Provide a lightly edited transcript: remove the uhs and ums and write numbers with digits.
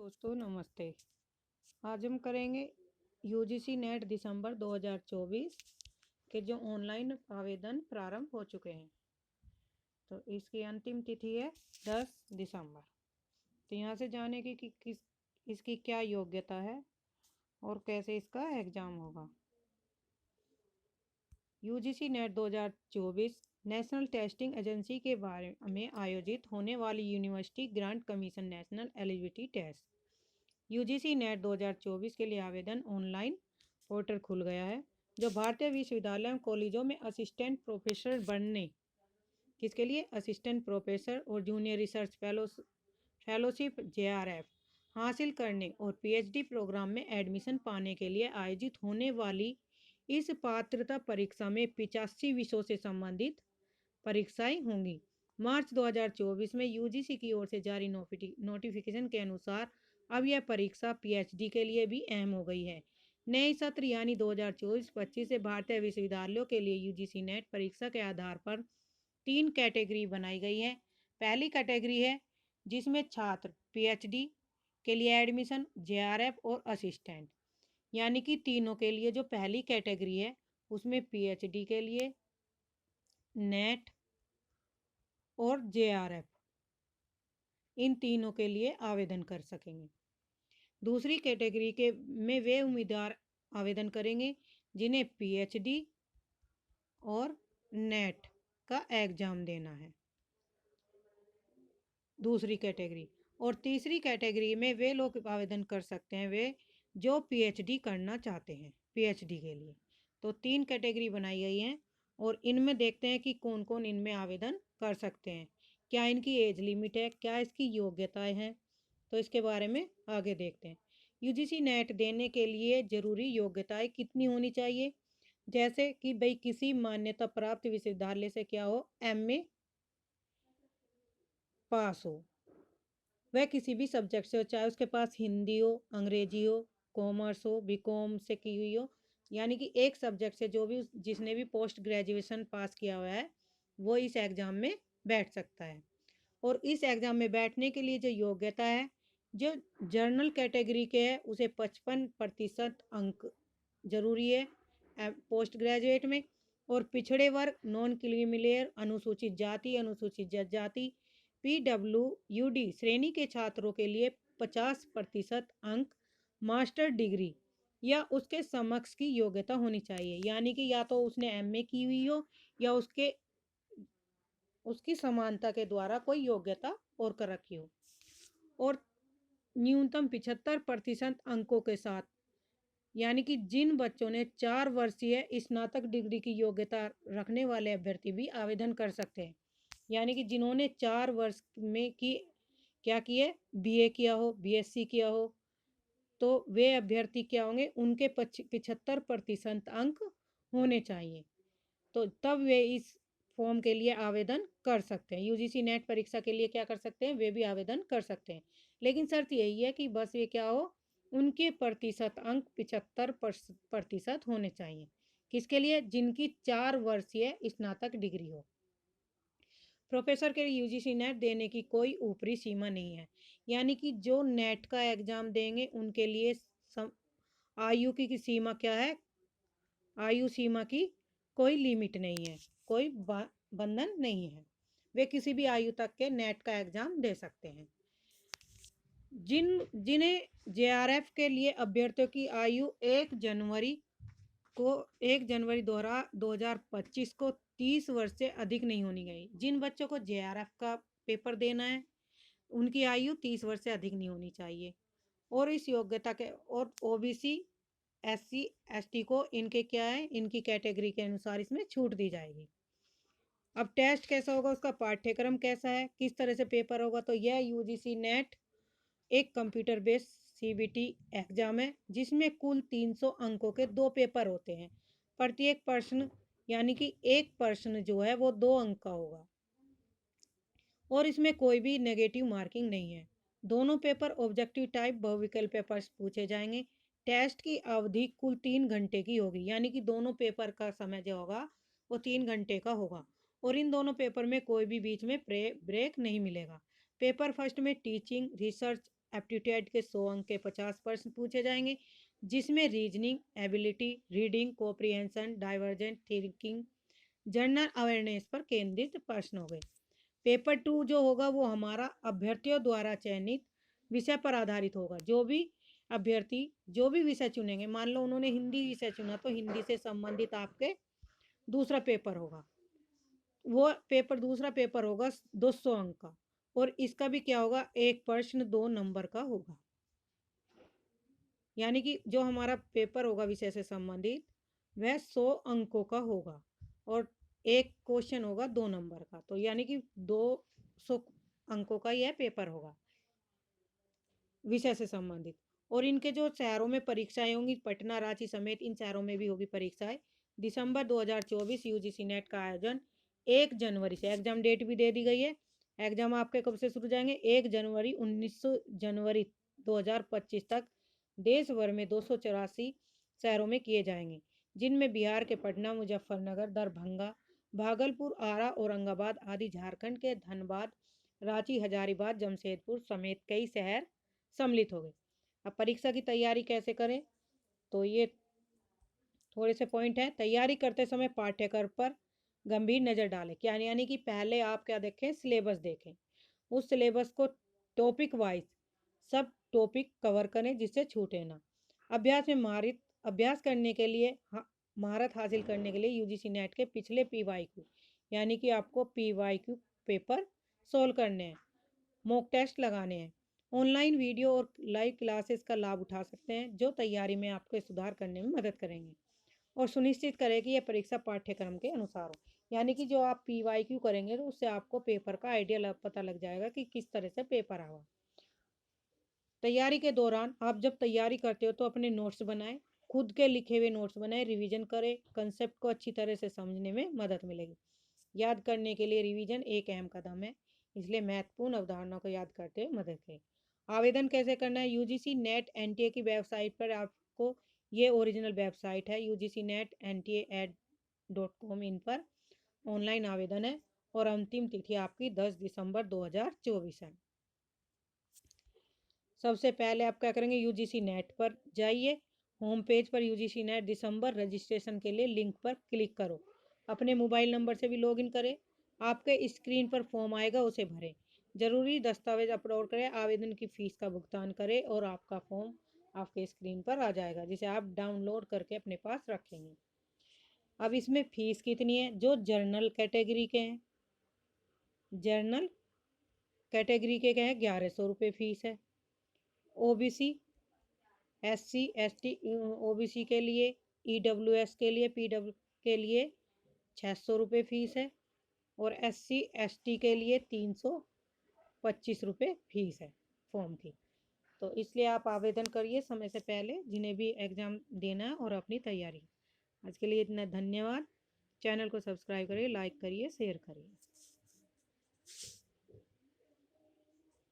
दोस्तों नमस्ते। आज हम करेंगे यूजीसी नेट दिसंबर 2024 के जो ऑनलाइन आवेदन प्रारंभ हो चुके हैं। तो इसकी अंतिम तिथि है 10 दिसंबर। तो यहाँ से जाने की कि किस इसकी क्या योग्यता है और कैसे इसका एग्ज़ाम होगा। UGC NET 2024 national testing agency के बारे में आयोजित होने वाली university grant commission national eligibility test UGC NET 2024 के लिए आवेदन ऑनलाइन पोर्टल खुल गया है, जो भारतीय विश्वविद्यालयों कॉलेजों में असिस्टेंट प्रोफेसर बनने किसके लिए असिस्टेंट प्रोफेसर और जूनियर रिसर्च फेलोशिप जेआरएफ हासिल करने और पीएचडी प्रोग्राम में एडमिशन पाने के लिए आयोजित होने वाली इस पात्रता परीक्षा में 85 विषयों से संबंधित परीक्षाएं होंगी। मार्च 2024 में यूजीसी की ओर से जारी नोटिफिकेशन के अनुसार अब यह परीक्षा पीएचडी के लिए भी अहम हो गई है। नए सत्र यानी 2024-25 से भारतीय विश्वविद्यालयों के लिए यूजीसी नेट परीक्षा के आधार पर 3 कैटेगरी बनाई गई है। पहली कैटेगरी है जिसमें छात्र पीएचडी के लिए एडमिशन, जेआरएफ और असिस्टेंट, यानी कि तीनों के लिए जो पहली कैटेगरी है उसमें पीएचडी के लिए नेट और जेआरएफ, इन तीनों के लिए आवेदन कर सकेंगे। दूसरी कैटेगरी के में वे उम्मीदवार आवेदन करेंगे जिन्हें पीएचडी और नेट का एग्जाम देना है, दूसरी कैटेगरी। और तीसरी कैटेगरी में वे लोग आवेदन कर सकते हैं वे जो पीएचडी करना चाहते हैं पीएचडी के लिए। तो 3 कैटेगरी बनाई गई हैं और इनमें देखते हैं कि कौन कौन इनमें आवेदन कर सकते हैं, क्या इनकी एज लिमिट है, क्या इसकी योग्यताएं हैं। तो इसके बारे में आगे देखते हैं। यूजीसी नेट देने के लिए ज़रूरी योग्यताएं कितनी होनी चाहिए, जैसे कि भाई किसी मान्यता प्राप्त विश्वविद्यालय से क्या हो, एमए पास हो, वह किसी भी सब्जेक्ट से हो, चाहे उसके पास हिंदी हो, अंग्रेजी हो, कॉमर्स हो, बीकॉम से की हुई हो, यानी कि एक सब्जेक्ट से जो भी जिसने भी पोस्ट ग्रेजुएशन पास किया हुआ है वो इस एग्ज़ाम में बैठ सकता है। और इस एग्ज़ाम में बैठने के लिए जो योग्यता है, जो जर्नल कैटेगरी के है उसे 55% अंक जरूरी है पोस्ट ग्रेजुएट में। और पिछड़े वर्ग, नॉन क्रीमी, अनुसूचित जाति, अनुसूचित जनजाति, पीडब्ल्यूडी श्रेणी के छात्रों के लिए 50% अंक मास्टर डिग्री या उसके समकक्ष की योग्यता होनी चाहिए, यानी कि या तो उसने एमए की हुई हो या उसकी समानता के द्वारा कोई योग्यता और कर रखी हो। और न्यूनतम 75% अंकों के साथ, यानी कि जिन बच्चों ने 4 वर्षीय स्नातक डिग्री की योग्यता रखने वाले अभ्यर्थी भी आवेदन कर सकते हैं, यानी कि जिन्होंने 4 वर्ष में क्या किए, बीए किया हो, बीएससी किया हो, तो वे अभ्यर्थी क्या होंगे, उनके 75% अंक होने चाहिए, तो तब वे इस फॉर्म के लिए आवेदन कर सकते हैं। यूजीसी नेट परीक्षा के लिए क्या कर सकते हैं, वे भी आवेदन कर सकते हैं, लेकिन शर्त यही है कि बस ये क्या हो, उनके प्रतिशत अंक 75% होने चाहिए। किसके लिए, जिनकी 4 वर्षीय स्नातक डिग्री हो। प्रोफेसर के लिए यूजीसी नेट देने की कोई ऊपरी सीमा नहीं है, यानी कि जो नेट का एग्जाम देंगे उनके लिए आयु की सीमा क्या है, आयु सीमा की कोई लिमिट नहीं है, कोई बंधन नहीं है, वे किसी भी आयु तक के नेट का एग्जाम दे सकते हैं। जिन्हें जेआरएफ के लिए अभ्यर्थियों की आयु 1 जनवरी 2025 को 30 वर्ष से अधिक नहीं होनी गई। जिन बच्चों को जेआरएफ का पेपर देना है उनकी आयु 30 वर्ष से अधिक नहीं होनी चाहिए। और इस योग्यता के और ओबीसी, एससी, एसटी को इनके क्या है, इनकी कैटेगरी के अनुसार इसमें छूट दी जाएगी। अब टेस्ट कैसा होगा, उसका पाठ्यक्रम कैसा है, किस तरह से पेपर होगा, तो यह यूजीसी नेट एक कंप्यूटर बेस्ड सीबीटी एग्जाम है जिसमें कुल 300 अंकों के 2 पेपर होते हैं। प्रत्येक प्रश्न यानी कि एक प्रश्न जो है वो 2 अंक का होगा और इसमें कोई भी नेगेटिव मार्किंग नहीं है। दोनों पेपर ऑब्जेक्टिव टाइप बहुविकल्प पेपर्स पूछे जाएंगे। टेस्ट की अवधि कुल 3 घंटे की होगी, यानी कि दोनों पेपर का समय जो होगा वो 3 घंटे का होगा और इन दोनों पेपर में कोई भी बीच में ब्रेक नहीं मिलेगा। पेपर फर्स्ट में टीचिंग, रिसर्च, एप्टीट्यूड के 100 अंक के 50 प्रश्न पूछे जाएंगे, जिसमें reasoning ability, reading comprehension, divergent thinking, general awareness पर केंद्रित प्रश्न हो गए। पेपर 2 जो होगा वो हमारा अभ्यर्थियों द्वारा चयनित विषय पर आधारित होगा। जो भी अभ्यर्थी जो भी विषय चुनेंगे, मान लो उन्होंने हिंदी विषय चुना तो हिंदी से संबंधित आपके दूसरा पेपर होगा, वो पेपर दूसरा पेपर होगा 200 अंक का, और इसका भी क्या होगा, एक प्रश्न 2 नंबर का होगा। यानी कि जो हमारा पेपर होगा विषय से संबंधित वह 100 अंकों का होगा और एक क्वेश्चन होगा 2 नंबर का, तो यानी कि 200 अंकों का यह पेपर होगा विषय से संबंधित। और इनके जो शहरों में परीक्षाएं होंगी, पटना, रांची समेत इन शहरों में भी होगी परीक्षाएं। दिसंबर 2024 यूजीसी नेट का आयोजन 1 जनवरी से, एग्जाम डेट भी दे दी गई है। एग्जाम आपके कब से शुरू जाएंगे, 1 जनवरी 2025 तक देश भर में 284 शहरों में किए जाएंगे, जिनमें बिहार के पटना, मुजफ्फरनगर, दरभंगा, भागलपुर, आरा, औरंगाबाद आदि, झारखंड के धनबाद, रांची, हजारीबाग, जमशेदपुर समेत कई शहर सम्मिलित हो गए। अब परीक्षा की तैयारी कैसे करें, तो ये थोड़े से पॉइंट हैं। तैयारी करते समय पाठ्यक्रम पर गंभीर नज़र डालें, क्या यानी कि पहले आप क्या देखें, सिलेबस देखें, उस सिलेबस को टॉपिक वाइज सब टॉपिक कवर करें जिससे छूटे ना। अभ्यास में अभ्यास करने के लिए महारत हासिल करने के लिए यूजीसी नेट के पिछले पीवाईक्यू यानी कि आपको पीवाईक्यू पेपर सोल्व करने हैं, मॉक टेस्ट लगाने हैं। ऑनलाइन वीडियो और लाइव क्लासेस का लाभ उठा सकते हैं, जो तैयारी में आपके सुधार करने में मदद करेंगे और सुनिश्चित करें कि यह परीक्षा पाठ्यक्रम के अनुसार हो। यानी कि जो आप पीवाईक्यू करेंगे तो उससे आपको पेपर का आइडिया पता लग जाएगा कि किस तरह से पेपर आवा। तैयारी के दौरान आप जब तैयारी करते हो तो अपने नोट्स बनाएं, खुद के लिखे हुए नोट्स बनाएं, रिवीजन करें, कंसेप्ट को अच्छी तरह से समझने में मदद मिलेगी। याद करने के लिए रिवीजन एक अहम कदम है, इसलिए महत्वपूर्ण अवधारणा को याद करते हुए मदद करें। आवेदन कैसे करना है, यूजीसी नेट एनटीए की वेबसाइट पर आपको, ये ओरिजिनल वेबसाइट है UGCNET.NTA@.com, इन पर ऑनलाइन आवेदन है और अंतिम तिथि आपकी 10 दिसंबर 2024 है। सबसे पहले आप क्या करेंगे, यूजीसी नेट पर जाइए, होम पेज पर यूजीसी नेट दिसंबर रजिस्ट्रेशन के लिए लिंक पर क्लिक करो, अपने मोबाइल नंबर से भी लॉगिन करें, आपके स्क्रीन पर फॉर्म आएगा उसे भरें, जरूरी दस्तावेज अपलोड करें, आवेदन की फ़ीस का भुगतान करें और आपका फॉर्म आपके स्क्रीन पर आ जाएगा, जिसे आप डाउनलोड करके अपने पास रखेंगे। अब इसमें फ़ीस कितनी है, जो जर्नल कैटेगरी के हैं, जर्नल कैटेगरी के हैं 1100 रुपये फ़ीस है। ओबीसी, SC ST ओबीसी के लिए, EWS के लिए, PW के लिए 600 रुपये फ़ीस है और SC ST के लिए 325 रुपये फ़ीस है फॉर्म की। तो इसलिए आप आवेदन करिए समय से पहले, जिन्हें भी एग्ज़ाम देना है, और अपनी तैयारी। आज के लिए इतना, धन्यवाद। चैनल को सब्सक्राइब करिए, लाइक करिए, शेयर करिए।